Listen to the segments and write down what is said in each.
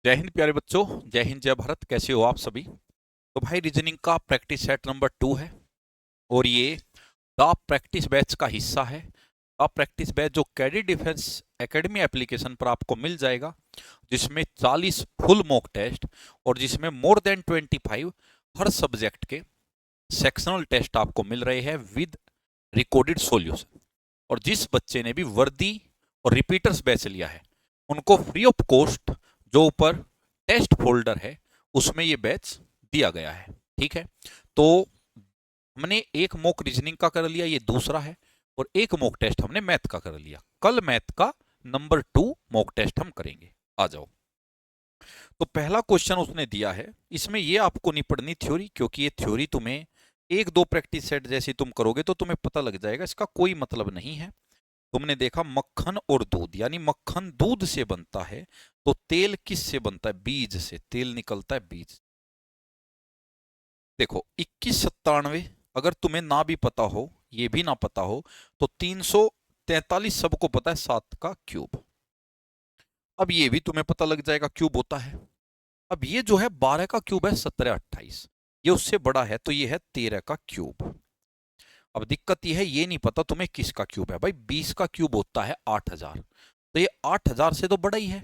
जय हिंद प्यारे बच्चों। जय हिंद जय भारत। कैसे हो आप सभी? तो भाई रीजनिंग का प्रैक्टिस सेट नंबर 2 है और ये द प्रैक्टिस बैच का हिस्सा है। द प्रैक्टिस बैच जो कैडेट डिफेंस एकेडमी एप्लीकेशन पर आपको मिल जाएगा, जिसमें 40 फुल मॉक टेस्ट और जिसमें मोर देन 25 हर सब्जेक्ट के सेक्शनल टेस्ट आपको मिल रहे हैं विद रिकॉर्डेड सॉल्यूशन। और जिस बच्चे ने भी वर्दी और रिपीटर्स बैच लिया है उनको फ्री ऑफ कॉस्ट जो ऊपर टेस्ट फोल्डर है उसमें ये बैच दिया गया है। ठीक है, तो हमने एक मॉक रीजनिंग का कर लिया, ये दूसरा है, और एक मॉक टेस्ट हमने मैथ का कर लिया। कल मैथ का नंबर 2 मॉक टेस्ट हम करेंगे। आ जाओ। तो पहला क्वेश्चन उसने दिया है, इसमें ये आपको नहीं पढ़नी थ्योरी, क्योंकि ये थ्योरी तुम्हें एक दो प्रैक्टिस सेट जैसी तुम करोगे तो तुम्हें पता लग जाएगा, इसका कोई मतलब नहीं है। तुमने देखा मक्खन और दूध, यानी मक्खन दूध से बनता है, तो तेल किस से बनता है? बीज से तेल निकलता है, बीज। देखो 2197 अगर तुम्हें ना भी पता हो, ये भी ना पता हो, तो 343 सबको पता है 7 का क्यूब। अब ये भी तुम्हें पता लग जाएगा क्यूब होता है। अब ये जो है 12 का क्यूब है 1728, ये उससे बड़ा है तो ये है 13 का क्यूब। अब दिक्कत ये है, ये नहीं पता तुम्हें किसका क्यूब है। भाई 20 का क्यूब होता है 8000, तो ये 8000 से तो बड़ा ही है।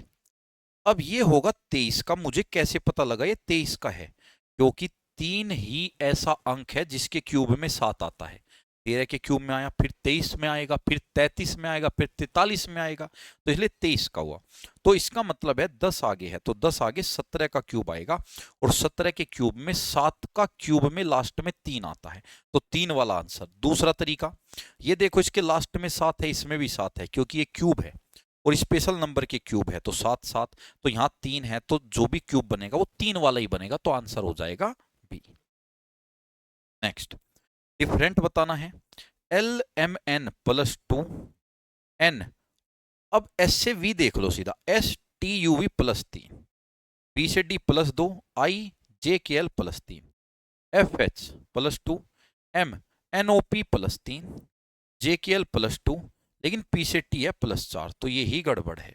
अब ये होगा 23 का, मुझे कैसे पता लगा ये 23 का है? क्योंकि तीन ही ऐसा अंक है जिसके क्यूब में 7 आता है। 13 के क्यूब में आया, फिर 23 में आएगा, फिर 33 में आएगा, फिर 43 में आएगा, तो इसलिए 23 का हुआ। तो इसका मतलब है 10 आगे है, तो 10 आगे 17 का क्यूब आएगा, और 17 के क्यूब में 7 का क्यूब में लास्ट में 3 आता है, तो 3 वाला आंसर। दूसरा तरीका, ये देखो इसके लास्ट में 7 है, इसमें भी 7 है, क्योंकि ये क्यूब है और स्पेशल नंबर के क्यूब है, तो 7 7, तो यहाँ 3 है, तो जो भी क्यूब बनेगा वो 3 वाला ही बनेगा, तो आंसर हो जाएगा बी। नेक्स्ट, डिफरेंट बताना है। L M N plus 2 N, अब एस से वी देख लो सीधा, S T U V plus 3, B से D plus 2, I J K L plus 3, F H plus 2, M N O P plus 3, J K L plus 2, लेकिन P से T है plus 4, तो ये ही गड़बड़ है।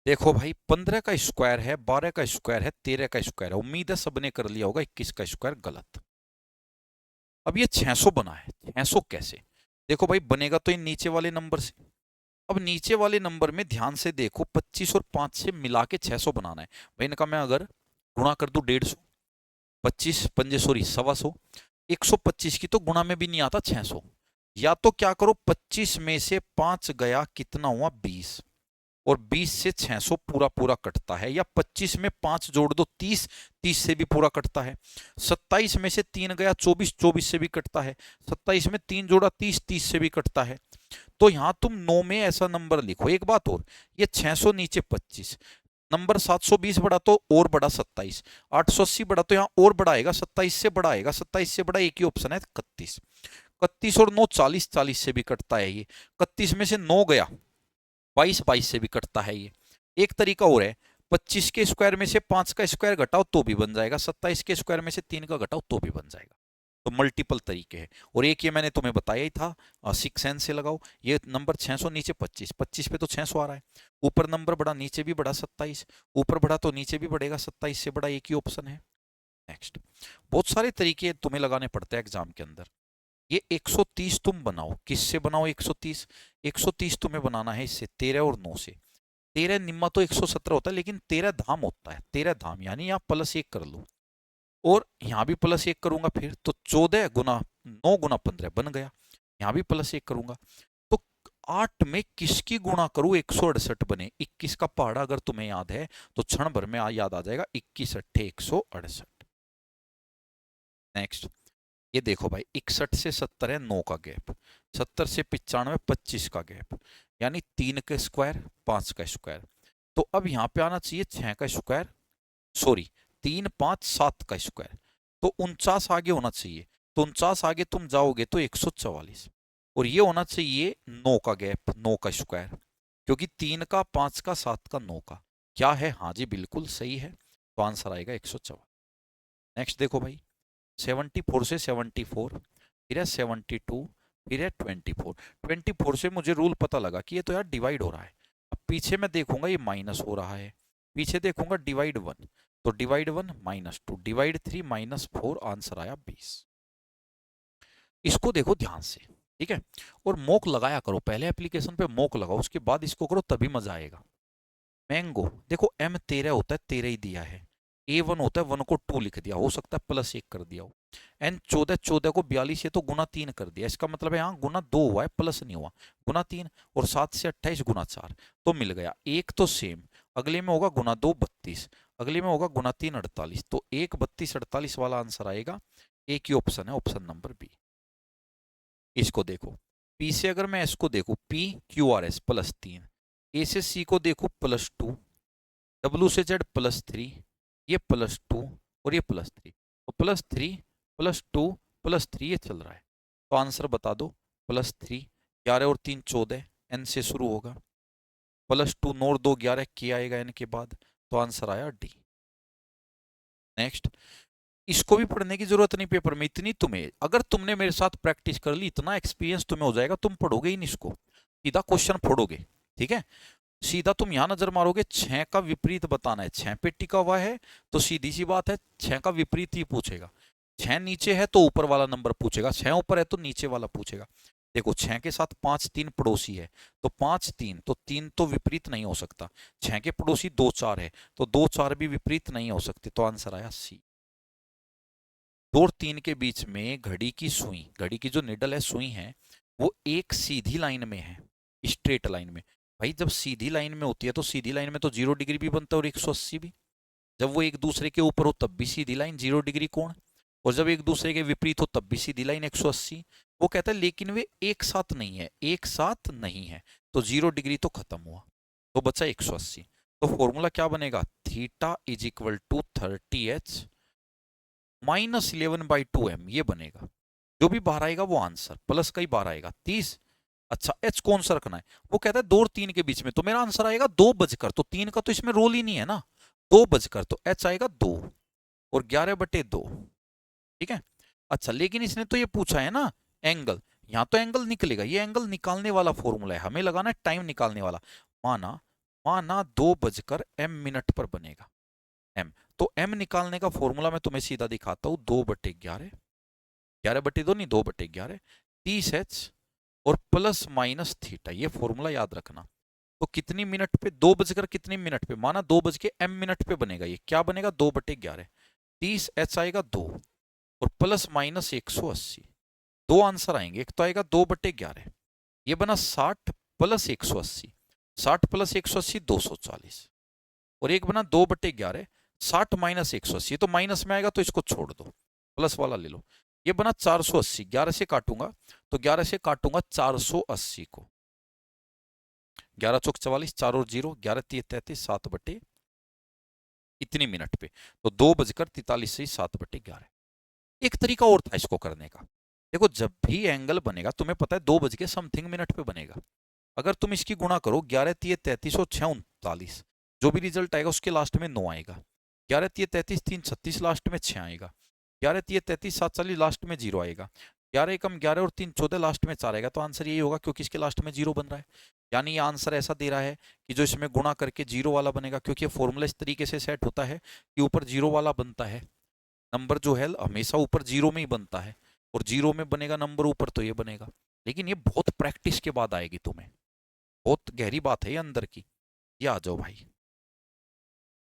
देखो भाई 15 का स्क्वायर है, 12 का स्क्वायर है, 13 का स्क्वायर है, उम्मीद है सबने कर लिया होगा। 21 का स्क्वायर गलत। अब ये 600 बना है, 600 कैसे? देखो भाई बनेगा तो इन नीचे वाले नंबर से। अब नीचे वाले नंबर में ध्यान से देखो, 25 और 5 से मिला के 600 बनाना है। भाई इनका मैं अगर गुणा कर दूं 150, 25 पंजे सॉरी 125, 125 की तो गुणा में भी नहीं आता 600। या तो क्या करो, 25 में से 5 गया, कितना हुआ 20, और 20 से 600 पूरा पूरा कटता है, या 25 में 5 जोड़ दो 30, 30 से भी पूरा कटता है। 27 में से 3 गया 24, 24 से भी कटता है। 27 में 3 जोड़ा 30, 30 से भी कटता है। तो यहां तुम 9 में ऐसा नंबर लिखो। एक बात और, ये 600 नीचे 25, नंबर 720 बड़ा तो और बड़ा 27, 880 बड़ा तो यहाँ और बड़ा आएगा, 27 से बड़ा आएगा, 27 से बड़ा एक ही ऑप्शन है 31। 31 और 9 40, 40 से भी कटता है ये। 31 में से 9 गया 22, 22 से भी कटता है ये। एक तरीका और है, 25 के स्क्वायर में से 5 का स्क्वायर घटाओ तो भी बन जाएगा, 27 के स्क्वायर में से 3 का घटाओ तो भी बन जाएगा। तो मल्टीपल तरीके हैं, और एक ये मैंने तुम्हें बताया ही था, 6 से लगाओ। ये नंबर 600 नीचे 25, 25 पे तो 600 आ रहा है, ऊपर नंबर बढ़ा नीचे भी बढ़ा 27, ऊपर बढ़ा तो नीचे भी बढ़ेगा, 27 से बड़ा एक ही ऑप्शन है। नेक्स्ट, बहुत सारे तरीके तुम्हें लगाने पड़ते हैं एग्जाम के अंदर। ये 130 तुम बनाओ, किससे बनाओ 130? 130 तुम्हें बनाना है इससे, 13 और 9 से। 13 निम्मा तो 117 होता है, लेकिन 13 धाम होता है, 13 धाम यानी यहाँ +1 कर लो, और यहाँ भी +1 करूंगा, फिर तो 14 गुना 9 गुना 15 बन गया। यहाँ भी +1 करूंगा, तो 8 में किसकी गुणा करूं 168 बने? 21 का पहाड़ा अगर तुम्हें याद है तो क्षण भर में याद आ जाएगा, 21 अट्ठे 168। नेक्स्ट, ये देखो भाई 61 से 70 है 9 का गैप, 70 से 95 25 का गैप, यानी 3 का स्क्वायर 5 का स्क्वायर। तो अब यहाँ पे आना चाहिए 6 का स्क्वायर, सॉरी 3 5 7 का स्क्वायर, तो 49 आगे होना चाहिए। तो 49 आगे तुम जाओगे तो 144, और ये होना चाहिए 9 का गैप, 9 का स्क्वायर, क्योंकि 3 का 5 का 7 का 9 का क्या है? हाँ जी बिल्कुल सही है, तो आंसर आएगा 144। नेक्स्ट देखो भाई, 74 से 74, फिर है 72, फिर है 24। 24 से मुझे रूल पता लगा कि ये तो यार डिवाइड हो रहा है। अब पीछे मैं देखूंगा ये माइनस हो रहा है, पीछे देखूंगा डिवाइड 1, तो डिवाइड 1 -2, डिवाइड 3 -4, आंसर आया 20। इसको देखो ध्यान से, ठीक है। और मॉक लगाया करो, पहले एप्लीकेशन पे मॉक लगाओ, उसके बाद इसको करो, तभी मजा आएगा। मैंगो देखो m 13 होता है, 13 ही दिया है। A1 होता है, 1 को 2 लिख दिया, हो सकता है +1 कर दिया हो। n 14, 14 को 42 है तो गुना 3 कर दिया, इसका मतलब है यहाँ गुना 2 हुआ है, प्लस नहीं हुआ, गुना 3। और 7 से 28 गुना 4, तो मिल गया। एक तो सेम, अगले में होगा गुना 2 32, अगले में होगा गुना 3 48, तो 1 32 48 वाला आंसर आएगा। एक ही ऑप्शन है, ऑप्शन नंबर बी। इसको देखो, P से अगर मैं S को देखूं, P QRS +3, A से C को देखो +2, W से Z +3, ये +2 और ये +3, तो +3 +2 +3 ये चल रहा है। तो आंसर बता दो, +3, 11 और 3 14, N से शुरू होगा, +2 9 और 2 11, K आएगा N के बाद, तो आंसर आया D। नेक्स्ट, इसको भी पढ़ने की जरूरत नहीं पेपर में, इतनी तुम्हें, अगर तुमने मेरे साथ प्रैक्टिस कर ली, इतना एक्सपीरियंस तुम्हें हो जाएगा, तुम पढ़ोगे ही नहीं इसको, सीधा क्वेश्चन फोड़ोगे, ठीक है। सीधा तुम यहां नजर मारोगे, 6 का विपरीत बताना है, 6 पे टिका हुआ है, तो सीधी सी बात है 6 का विपरीत ही पूछेगा। 6 नीचे है तो ऊपर वाला नंबर पूछेगा, 6 ऊपर है तो नीचे वाला पूछेगा। देखो 6 के साथ 5 3 पड़ोसी है, तो 5 3, तो 3 तो विपरीत नहीं हो सकता। 6 के पड़ोसी 2 4 है, तो 2 4 भी विपरीत नहीं हो सकते, तो आंसर आया सी। 2 और 3 के बीच में घड़ी की सुई, घड़ी की जो निडल है, सुई है, वो एक सीधी लाइन में है, स्ट्रेट लाइन में। भाई जब सीधी लाइन में होती है, तो सीधी लाइन में तो 0 डिग्री भी बनता है और 180 भी। जब वो एक दूसरे के ऊपर हो तब भी सीधी लाइन 0 डिग्री कोण, और जब एक दूसरे के विपरीत हो तब भी सीधी लाइन 180। वो कहता है लेकिन वे एक साथ नहीं है, एक साथ नहीं है, तो 0 डिग्री तो खत्म हुआ, तो बचा 180। तो फॉर्मूला क्या बनेगा, theta is equal to 30h -11/2m, ये बनेगा। जो भी बाहर आएगा वो आंसर, प्लस का ही बाहर आएगा 30। अच्छा एच कौन सा रखना है, वो कहता है 2 और 3 के बीच में, तो मेरा आंसर आएगा 2 बजकर, तो 3 का तो इसमें रोल ही नहीं है ना, 2 बजकर, तो एच आएगा 2 और 11/2, ठीक है। अच्छा लेकिन इसने तो ये पूछा है ना एंगल, यहां तो एंगल निकलेगा, ये एंगल निकालने वाला फॉर्मूला है, हमें लगाना है टाइम निकालने वाला। माना माना 2 बजकर m मिनट पर बनेगा m, तो m निकालने का फॉर्मूला मैं तुम्हें सीधा दिखाता हूं, 2/11, 11/2 नहीं, 2/11, 30h और प्लस माइनस थीटा, ये फॉर्मूला याद रखना। तो कितनी मिनट पे, 2 बजकर कितनी मिनट पे, माना 2 बज के m मिनट पे बनेगा, ये क्या बनेगा 2/11, 30h आएगा 2 और प्लस माइनस 180, दो आंसर आएंगे। एक तो आएगा 2/11, ये बना 60 प्लस 180, 60 प्लस 180 240, और एक बना 2/11, 60 माइनस 180, तो माइनस में आएगा तो इसको छोड़ दो, प्लस वाला ले लो। ये बना 480, 11 से काटूंगा तो 11 से काटूंगा 480 को, 11 चौक 44, 4 और 0, 11 3 33, 7 बटे इतनी मिनट पे, तो 2:43 से 7/11। एक तरीका और था इसको करने का, देखो जब भी एंगल बनेगा, तुम्हें पता है 2 बज के समथिंग मिनट पे बनेगा, अगर तुम इसकी गुणा करो 11 3 33 और 6 39, जो भी रिजल्ट आएगा उसके लास्ट में 9 आएगा, 11 3 33 3 36 लास्ट में 6 आएगा, 11 3 33 7 40 लास्ट में 0 आएगा, 11 एकम 11 और 3 14 लास्ट में 4 आएगा, तो आंसर यही होगा क्योंकि इसके लास्ट में 0 बन रहा है। यानी ये आंसर ऐसा दे रहा है कि जो इसमें गुणा करके 0 वाला बनेगा, क्योंकि ये फॉर्मूला इस तरीके से सेट होता है कि ऊपर 0 वाला बनता है, नंबर जो है हमेशा ऊपर 0 में ही बनता है, और 0 में बनेगा नंबर ऊपर तो ये बनेगा। लेकिन ये बहुत प्रैक्टिस के बाद आएगी तुम्हें, बहुत गहरी बात है ये अंदर की। ये आ जाओ भाई,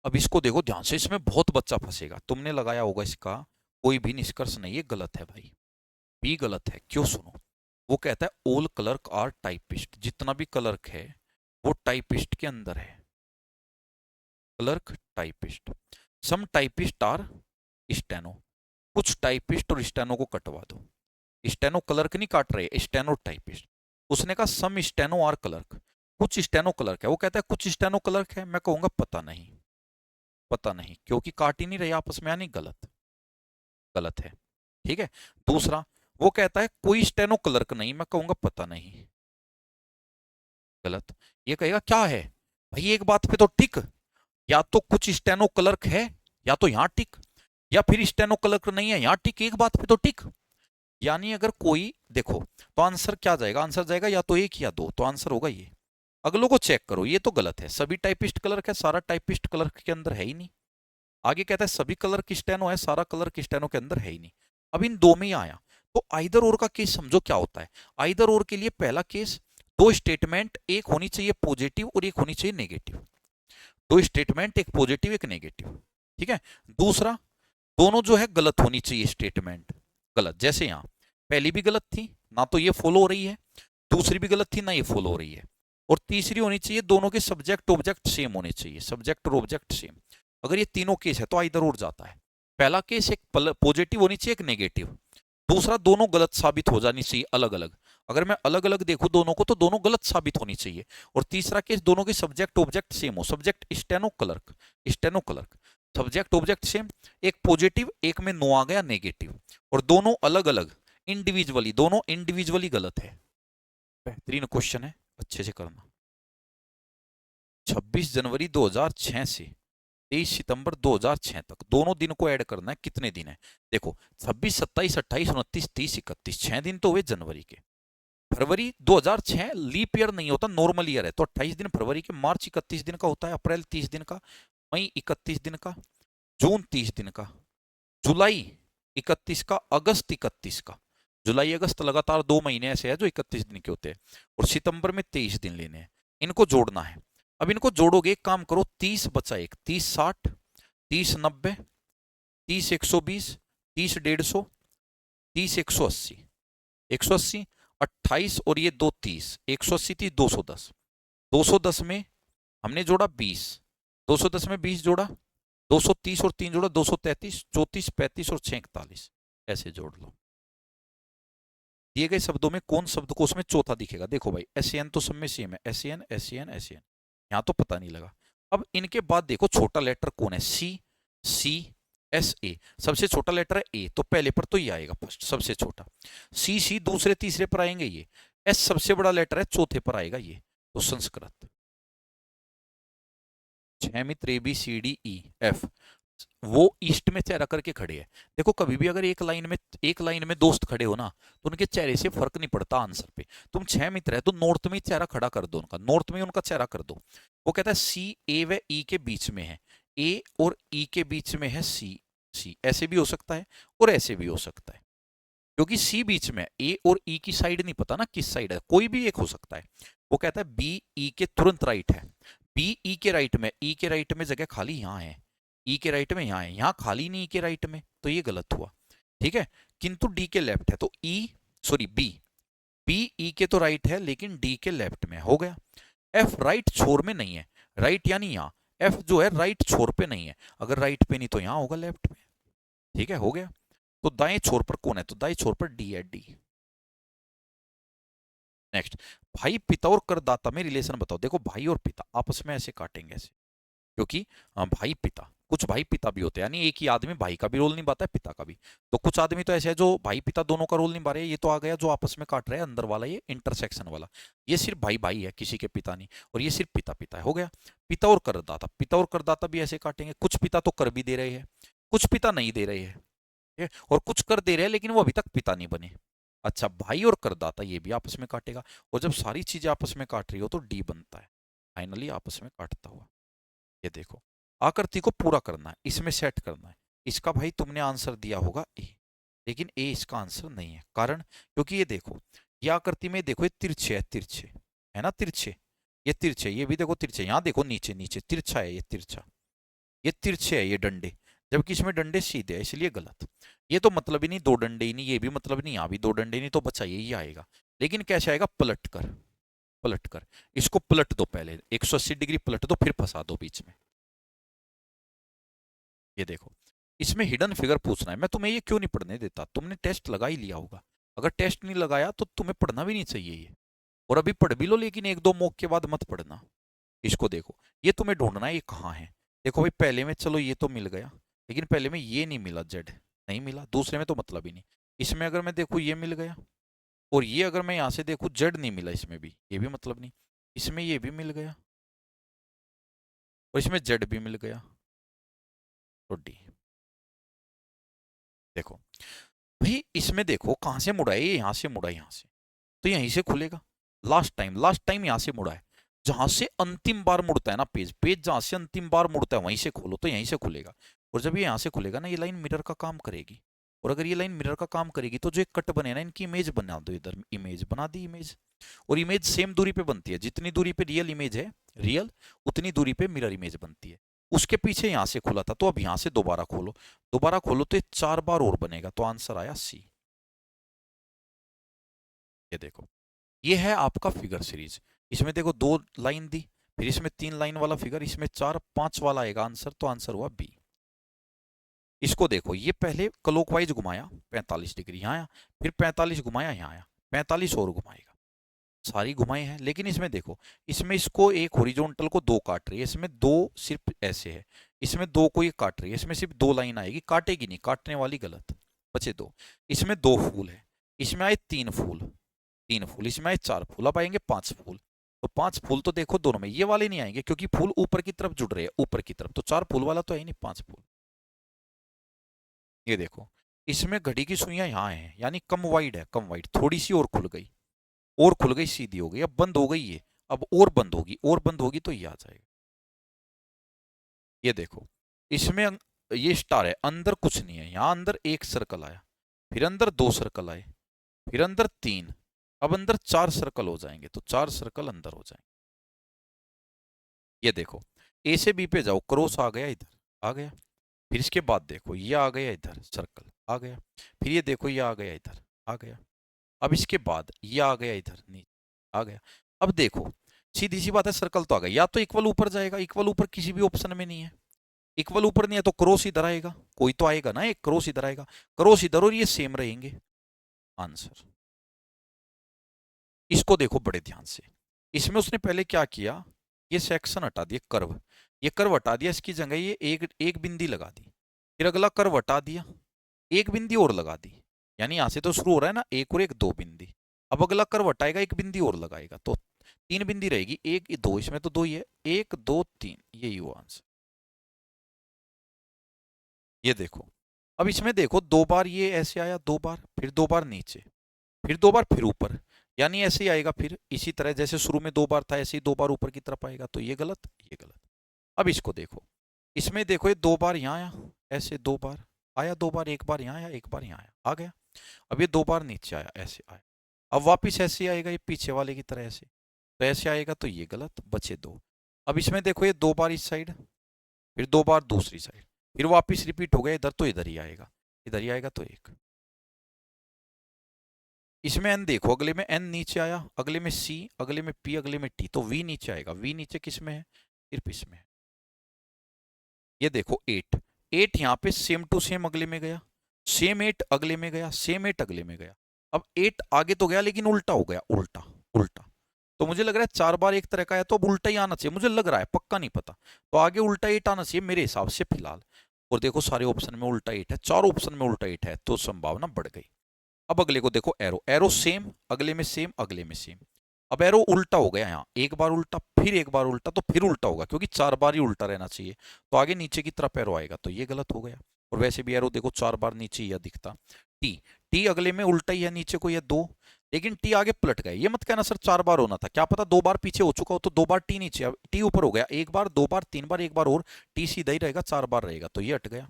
अब इसको देखो ध्यान से, इसमें बहुत बच्चा फंसेगा, तुमने लगाया होगा इसका कोई भी निष्कर्ष नहीं, ये गलत है भाई, बी गलत है। क्यों, सुनो, वो कहता है ऑल क्लर्क आर टाइपिस्ट, जितना भी क्लर्क है वो टाइपिस्ट के अंदर है, clerk typist. Some typist are steno, कुछ टाइपिस्ट और स्टेनो को कटवा दो, स्टेनो क्लर्क नहीं काट रहे, स्टेनो टाइपिस्ट। उसने कहा सम स्टेनो आर क्लर्क, कुछ स्टेनो क्लर्क है, वो कहता है कुछ स्टेनो क्लर्क है, मैं कहूंगा पता नहीं, पता नहीं, क्योंकि काट ही नहीं रहे आपस में, यानी गलत, गलत है, ठीक है। दूसरा, वो कहता है कोई स्टेनो क्लर्क नहीं, मैं कहूंगा पता नहीं, गलत। ये कहेगा क्या है भाई, एक बात पे तो टिक, या तो कुछ स्टेनो क्लर्क है, या तो यहां टिक, या फिर स्टेनो क्लर्क नहीं है, यहां टिक, एक बात पे तो टिक। यानी अगर कोई देखो, तो आंसर क्या जाएगा, आंसर जाएगा या तो 1 या 2, तो आंसर होगा ये, अगलों को चेक करो, ये तो गलत है। सभी टाइपिस्ट क्लर्क है, सारा टाइपिस्ट क्लर्क के अंदर है ही नहीं। आगे कहता है सभी कलर की स्टेनो है, सारा कलर की स्टेनो के अंदर है ही नहीं। अब इन दो में ही आया, तो आइदर और का केस समझो क्या होता है। आइदर और के लिए पहला केस, दो स्टेटमेंट, एक होनी चाहिए पॉजिटिव और एक होनी चाहिए नेगेटिव। दो स्टेटमेंट, एक पॉजिटिव एक नेगेटिव, ठीक है। दूसरा, दोनों जो है गलत होनी चाहिए स्टेटमेंट, गलत। जैसे यहां पहली भी गलत थी, ना तो ये फॉलो हो रही है, दूसरी भी गलत थी, ना ये फॉलो हो रही है। और तीसरी होनी चाहिए दोनों के सब्जेक्ट ऑब्जेक्ट सेम होने चाहिए, सब्जेक्ट और ऑब्जेक्ट सेम। अगर ये तीनों केस है तो इधर और जाता है। पहला केस एक पॉजिटिव होनी चाहिए एक नेगेटिव, दूसरा दोनों गलत साबित हो जानी चाहिए अलग अलग। अगर मैं अलग अलग देखूं दोनों को तो दोनों गलत साबित होनी चाहिए। और तीसरा केस दोनों के सब्जेक्ट ऑब्जेक्ट सेम हो, subject steno clerk, steno clerk, subject object same. एक पॉजिटिव एक में नो आ गया नेगेटिव, और दोनों अलग अलग इंडिविजुअली, दोनों इंडिविजुअली गलत है। बेहतरीन क्वेश्चन है, अच्छे से करना। 26 जनवरी 2006 से 23 सितंबर 2006 तक दोनों दिन को ऐड करना है। कितने दिन है देखो, 26, 27, 28, 29, 30, 31, 6 दिन तो हुए जनवरी के। फरवरी 2006 लीप ईयर नहीं होता, नॉर्मल ईयर है, तो 28 दिन फरवरी के। मार्च 31 दिन का होता है, अप्रैल 30 दिन का, मई 31 दिन का, जून 30 दिन का, जुलाई 31 का, अगस्त 31 का। जुलाई अगस्त लगातार 2 महीने ऐसे है जो 31 दिन के होते हैं। और सितंबर में 23 दिन लेने हैं, इनको जोड़ना है। अब इनको जोड़ोगे, एक काम करो, 30 बचा एक, 30 60, 30 90, 30 120, 30 150, 30 180, 180, 28 और ये 2 30, 180 30 210। 210 में हमने जोड़ा 20, 210 में 20 जोड़ा, 230 और 3 जोड़ा 233, 34 35 और 6 41, ऐसे जोड़ लो। दिए गए शब्दों में कौन शब्द कोश में चौथा दिखेगा? देखो भाई, एस तो सब में सेम है, S N S N S N, यहां तो पता नहीं लगा। अब इनके बाद देखो छोटा लेटर कौन है, सी सी एस ए, सबसे छोटा लेटर है ए, तो पहले पर तो ये आएगा फर्स्ट, सबसे छोटा। सी सी दूसरे तीसरे पर आएंगे ये, एस सबसे बड़ा लेटर है, चौथे पर आएगा ये, तो संस्कृत। 6 मित्र A B C D E F, वो ईस्ट में चेहरा करके खड़े हैं। देखो कभी भी अगर एक लाइन में दोस्त खड़े हो ना, तो उनके चेहरे से फर्क नहीं पड़ता आंसर पे। तुम 6 मित्र है तो नॉर्थ में चेहरा खड़ा कर दो उनका, नॉर्थ में उनका चेहरा कर दो। वो कहता है सी ए व ई के बीच में है, ए और ई के बीच में है सी, सी ऐसे भी हो सकता है और ऐसे भी हो सकता है, क्योंकि सी बीच में, ए और ई की साइड नहीं पता ना किस साइड है, कोई भी एक हो सकता है। वो कहता है बी ई के तुरंत राइट है, बी ई के राइट में, ई के राइट में जगह खाली यहाँ है, ई के राइट में यहाँ है, यहाँ खाली नहीं ई के राइट में, तो ये गलत हुआ, ठीक है। किंतु डी के लेफ्ट है, तो ई सॉरी बी, बी ई के तो राइट है लेकिन डी के लेफ्ट में, हो गया। एफ राइट छोर में नहीं है, राइट यानी यहाँ, एफ जो है राइट छोर पे नहीं है, अगर राइट पे नहीं तो यहाँ होगा लेफ्ट में, ठीक है, हो गया। तो दाएं छोर पर कौन है, तो दाएं छोर पर डी है, डी। नेक्स्ट, भाई पिता और करदाता में रिलेशन बताओ। देखो भाई और पिता आपस में ऐसे काटेंगे ऐसे, क्योंकि भाई पिता, कुछ भाई पिता भी होते हैं, यानी एक ही आदमी भाई का भी रोल निभाता है पिता का भी। तो कुछ आदमी तो ऐसे है जो भाई पिता दोनों का रोल निभा रहे हैं, ये तो आ गया जो आपस में काट रहे हैं अंदर वाला, ये इंटरसेक्शन वाला। ये सिर्फ भाई भाई है, किसी के पिता नहीं, और ये सिर्फ पिता पिता है, हो गया। पिता और करदाता, पिता और करदाता भी ऐसे काटेंगे, कुछ पिता तो कर भी दे रहे हैं, कुछ पिता नहीं दे रहे हैं, और कुछ कर दे रहे हैं लेकिन वो अभी तक पिता नहीं बने। अच्छा, भाई और करदाता ये भी आपस में काटेगा, और जब सारी चीजें आपस में काट रही हो तो डी बनता है, फाइनली आपस में काटता हुआ। ये देखो, आकृति को पूरा करना है, इसमें सेट करना है। इसका भाई तुमने आंसर दिया होगा ए, लेकिन ए इसका आंसर नहीं है, कारण क्योंकि ये देखो, ये आकृति में देखो ये तिरछे है, तिरछे है ना, तिरछे, ये तिरछे, ये भी देखो तिरछे, यहाँ देखो नीचे नीचे तिरछा है, ये तिरछा, ये तिरछे है ये डंडे, जबकि इसमें डंडे सीधे है, इसलिए गलत। ये तो मतलब ही नहीं, दो डंडे ही नहीं, ये भी मतलब नहीं, यहाँ भी दो डंडे नहीं, तो बचा यही आएगा। लेकिन कैसे आएगा, पलट कर, पलट कर, इसको पलट दो, पहले 180 डिग्री पलट दो, फिर फंसा दो बीच में। ये देखो, इसमें हिडन फिगर पूछना है, मैं तुम्हें ये क्यों नहीं पढ़ने देता, तुमने टेस्ट लगा ही लिया होगा। अगर टेस्ट नहीं लगाया तो तुम्हें पढ़ना भी नहीं चाहिए ये, और अभी पढ़ भी लो लेकिन एक दो मॉक के बाद मत पढ़ना। इसको देखो, ये तुम्हें ढूंढना है ये कहाँ है। देखो भाई पहले में चलो ये तो मिल गया, लेकिन पहले में ये नहीं मिला, जेड नहीं मिला, दूसरे में तो मतलब ही नहीं। इसमें अगर मैं देखूँ ये मिल गया, और ये अगर मैं यहाँ से देखूँ जेड नहीं मिला, इसमें भी ये भी मतलब नहीं, इसमें ये भी मिल गया, और इसमें जेड भी मिल गया, तो डी। देखो भाई इसमें देखो कहाँ से मुड़ा है, ये यहाँ से मुड़ा है, यहाँ से, तो यहीं से खुलेगा। लास्ट टाइम यहाँ से मुड़ा है, जहां से अंतिम बार मुड़ता है ना पेज, पेज जहां से अंतिम बार मुड़ता है वहीं से खोलो तो यहीं से खुलेगा। और जब ये यहां से खुलेगा ना, ये लाइन मिरर का काम करेगी। और अगर ये लाइन मिरर का काम करेगी तो जो एक कट बने ना, इनकी इमेज बना दो इधर, इमेज बना दी इमेज। और इमेज सेम दूरी पे बनती है, जितनी दूरी पे रियल इमेज है, रियल, उतनी दूरी पे मिरर इमेज बनती है। उसके पीछे यहां से खुला था, तो अब यहां से दोबारा खोलो, दोबारा खोलो तो ये 4 बार और बनेगा, तो आंसर आया सी। ये देखो, ये है आपका फिगर सीरीज। इसमें देखो 2 लाइन दी, फिर इसमें 3 लाइन वाला फिगर, इसमें 4, 5 वाला आएगा आंसर, तो आंसर हुआ बी। इसको देखो, ये पहले क्लॉकवाइज घुमाया 45 डिग्री, यहाँ आया, फिर 45 घुमाया, यहाँ आया, 45 और घुमाएगा, सारी घुमाए हैं। लेकिन इसमें देखो, इसमें इसको एक हॉरिजॉन्टल को 2 काट रही है, इसमें 2 सिर्फ ऐसे है, इसमें 2 को ये काट रही है, इसमें सिर्फ 2 लाइन आएगी, काटेगी नहीं, काटने वाली गलत, बचे 2। इसमें 2 फूल है, इसमें आए 3 फूल, 3 फूल, इसमें आए 4 फूल, अब आएंगे 5 फूल। तो 5 फूल तो देखो दोनों में, ये वाले नहीं आएंगे क्योंकि फूल ऊपर की तरफ जुड़ रहे हैं, ऊपर की तरफ, तो 4 फूल वाला तो है नहीं, 5 फूल। ये देखो, इसमें घड़ी की सुइयां यहाँ है, यानी कम वाइड है, कम वाइड, थोड़ी सी और खुल गई, और खुल गई, सीधी हो गई, अब बंद हो गई ये, अब और बंद होगी, और बंद होगी तो ये आ जाएगा। ये देखो, इसमें ये स्टार है, अंदर कुछ नहीं है, यहां अंदर एक सर्कल आया, फिर अंदर 2 सर्कल आए, फिर अंदर 3, अब अंदर 4 सर्कल हो जाएंगे, तो 4 सर्कल अंदर हो जाएंगे। ये देखो, ए से बी पे जाओ, क्रॉस आ गया इधर, आ गया, फिर इसके बाद देखो ये आ गया इधर, सर्कल आ गया, फिर ये देखो ये आ गया इधर, आ गया, अब इसके बाद ये आ गया इधर, नीचे आ गया। अब देखो, सीधी सी बात है, सर्कल तो आ गया, या तो इक्वल ऊपर जाएगा, इक्वल ऊपर किसी भी ऑप्शन में नहीं है, इक्वल ऊपर नहीं है तो क्रॉस इधर आएगा, कोई तो आएगा ना, एक क्रॉस इधर आएगा, क्रॉस इधर, और ये सेम रहेंगे, आंसर। इसको देखो बड़े ध्यान से, इसमें उसने पहले क्या किया, ये सेक्शन हटा दिया, कर्व, ये कर्व हटा दिया, इसकी जगह ये एक एक बिंदी लगा दी, फिर अगला कर्व हटा दिया, एक बिंदी और लगा दी, यानी यहां से तो शुरू हो रहा है ना, एक और एक, 2 बिंदी, अब अगला कर्व हटाएगा, एक बिंदी और लगाएगा, तो 3 बिंदी रहेगी, 1 2, इसमें तो 2 ही है, 1 2 3, यही हुआ आंसर। ये देखो, अब इसमें देखो 2 बार ये ऐसे आया, 2 बार, फिर 2 बार नीचे, फिर 2 बार फिर ऊपर, यानी ऐसे ही आएगा, फिर इसी तरह जैसे शुरू में 2 बार था, ऐसे ही 2 बार ऊपर की तरफ आएगा, तो ये गलत, ये गलत। अब इसको देखो, इसमें देखो ये 2 बार यहाँ आया, ऐसे 2 बार आया, 2 बार, एक बार यहाँ आया, एक बार यहाँ आया, आ गया, अब ये 2 बार नीचे आया, ऐसे आया, अब वापिस ऐसे आएगा, ये पीछे वाले की तरह ऐसे, तो ऐसे आएगा, तो ये गलत, बचे 2। अब इसमें देखो ये 2 बार इस साइड, फिर 2 बार दूसरी साइड, फिर वापिस रिपीट हो गया इधर, तो इधर ही आएगा, इधर ही आएगा, तो 1। इसमें एन देखो, अगले में एन नीचे आया, अगले में सी, अगले में पी, अगले में टी, तो वी नीचे आएगा, वी नीचे किस में है, सिर्फ इसमें है। ये देखो 8, 8 यहाँ पे सेम टू सेम अगले में गया, सेम 8 अगले में गया, सेम 8 अगले में गया, अब 8 आगे तो गया लेकिन उल्टा हो गया, उल्टा उल्टा, तो मुझे लग रहा है 4 बार एक तरह का है, तो अब उल्टा ही आना चाहिए, मुझे लग रहा है, पक्का नहीं पता, तो आगे उल्टा 8 आना चाहिए मेरे हिसाब से फिलहाल। और देखो सारे ऑप्शन में उल्टा 8 है, 4 ऑप्शन में उल्टा 8 है, तो संभावना बढ़ गई। अब अगले को देखो, एरो, एरो सेम, अगले में सेम, अगले में सेम, अब एरो उल्टा हो गया, यहाँ एक बार उल्टा, फिर एक बार उल्टा, तो फिर उल्टा होगा, क्योंकि 4 बार ही उल्टा रहना चाहिए, तो आगे नीचे की तरफ एरो आएगा, तो ये गलत हो गया। और वैसे भी एरो देखो 4 बार नीचे ही दिखता, टी, टी अगले में उल्टा ही है, नीचे को ये 2, लेकिन टी आगे पलट गए, ये मत कहना सर 4 बार होना था, क्या पता 2 बार पीछे हो चुका हो, तो 2 बार टी नीचे, अब टी ऊपर हो गया, 1 बार, 2 बार, 3 बार, 1 बार और, टी सीधा ही रहेगा, 4 बार रहेगा, तो ये हट गया।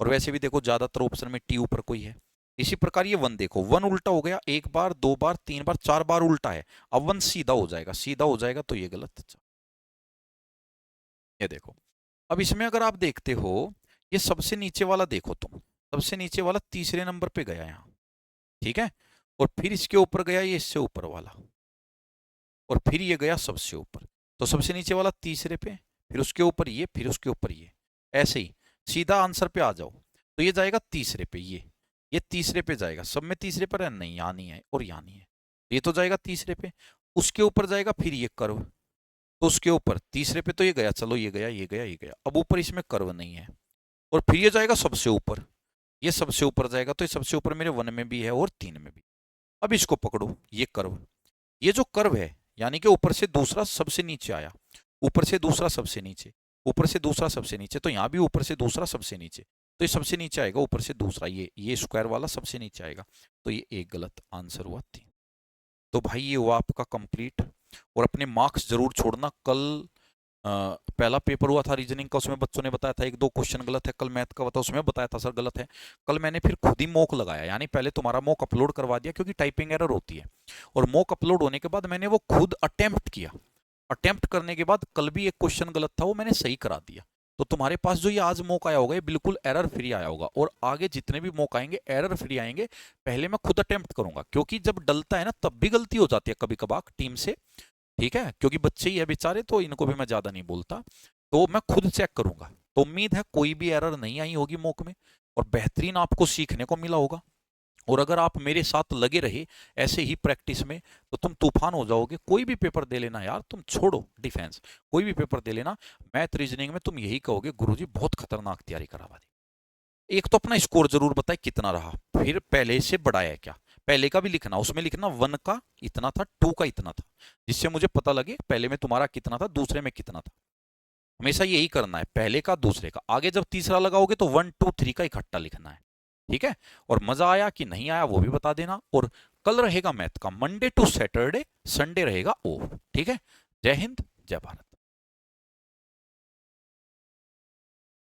और वैसे भी देखो ज्यादातर ऑप्शन में टी ऊपर कोई है। इसी प्रकार ये 1 देखो, 1 उल्टा हो गया, 1 बार, 2 बार, 3 बार, 4 बार उल्टा है, अब 1 सीधा हो जाएगा, सीधा हो जाएगा, तो ये गलत। ये देखो, अब इसमें अगर आप देखते हो, ये सबसे नीचे वाला देखो तुम, सबसे नीचे वाला तीसरे नंबर पे गया यहाँ, ठीक है, और फिर इसके ऊपर गया ये इससे ऊपर वाला, और फिर ये गया सबसे ऊपर, तो सबसे नीचे वाला तीसरे पे, फिर उसके ऊपर ये, फिर उसके ऊपर ये, ऐसे ही सीधा आंसर पे आ जाओ, तो ये जाएगा तीसरे पे, ये तीसरे पे जाएगा, सब में तीसरे पर है, नहीं यहाँ नहीं है और यहाँ नहीं है, ये तो जाएगा तीसरे पे, उसके ऊपर जाएगा फिर ये कर्व, तो उसके ऊपर तीसरे पे तो ये गया, चलो ये गया, ये गया, ये गया, अब ऊपर इसमें कर्व नहीं है, और फिर ये जाएगा सबसे ऊपर, ये सबसे ऊपर जाएगा, तो ये सबसे ऊपर मेरे 1 में भी है और 3 में भी। अब इसको पकड़ो, ये कर्व, ये जो कर्व है, यानी कि ऊपर से दूसरा सबसे नीचे आया, ऊपर से दूसरा सबसे नीचे, ऊपर से दूसरा सबसे नीचे, तो यहाँ भी ऊपर से दूसरा सबसे नीचे, तो ये सबसे नीचे आएगा, ऊपर से दूसरा, ये स्क्वायर वाला सबसे नीचे आएगा, तो ये एक गलत, आंसर हुआ 3। तो भाई ये हुआ आपका कंप्लीट और अपने मार्क्स जरूर छोड़ना। कल पहला पेपर हुआ था रीजनिंग का, उसमें बच्चों ने बताया था 1-2 क्वेश्चन गलत है। कल मैथ का था, उसमें बताया था सर गलत है। कल मैंने फिर खुद ही मॉक लगाया, यानी पहले तुम्हारा मॉक अपलोड करवा दिया क्योंकि टाइपिंग एरर होती है, और मॉक अपलोड होने के बाद मैंने वो खुद अटेम्प्ट किया। अटेम्प्ट करने के बाद कल भी एक क्वेश्चन गलत था, वो मैंने सही करा दिया। तो तुम्हारे पास जो ये आज मॉक आया होगा ये बिल्कुल एरर फ्री आया होगा, और आगे जितने भी मॉक आएंगे एरर फ्री आएंगे। पहले मैं खुद अटेम्प्ट करूंगा, क्योंकि जब डलता है ना तब भी गलती हो जाती है कभी कभार टीम से, ठीक है, क्योंकि बच्चे ही है बेचारे, तो इनको भी मैं ज्यादा नहीं बोलता। तो मैं खुद चेक करूंगा, तो उम्मीद है कोई भी एरर नहीं आई होगी मॉक में, और बेहतरीन आपको सीखने को मिला होगा। और अगर आप मेरे साथ लगे रहे ऐसे ही प्रैक्टिस में, तो तुम तूफान हो जाओगे। कोई भी पेपर दे लेना यार, तुम छोड़ो डिफेंस, कोई भी पेपर दे लेना, मैथ रीजनिंग में तुम यही कहोगे गुरुजी बहुत खतरनाक तैयारी करवा दी। एक तो अपना स्कोर जरूर बताए कितना रहा, फिर पहले से बढ़ाया क्या, पहले का भी लिखना, उसमें लिखना 1 का इतना था, 2 का इतना था, जिससे मुझे पता लगे पहले में तुम्हारा कितना था, दूसरे में कितना था। हमेशा यही करना है, पहले का दूसरे का, आगे जब तीसरा लगाओगे तो 1 2 3 का इकट्ठा लिखना है, ठीक है। और मजा आया कि नहीं आया वो भी बता देना। और कल रहेगा मैथ का, मंडे टू सैटरडे, संडे रहेगा ऑफ, ठीक है। जय हिंद, जय भारत।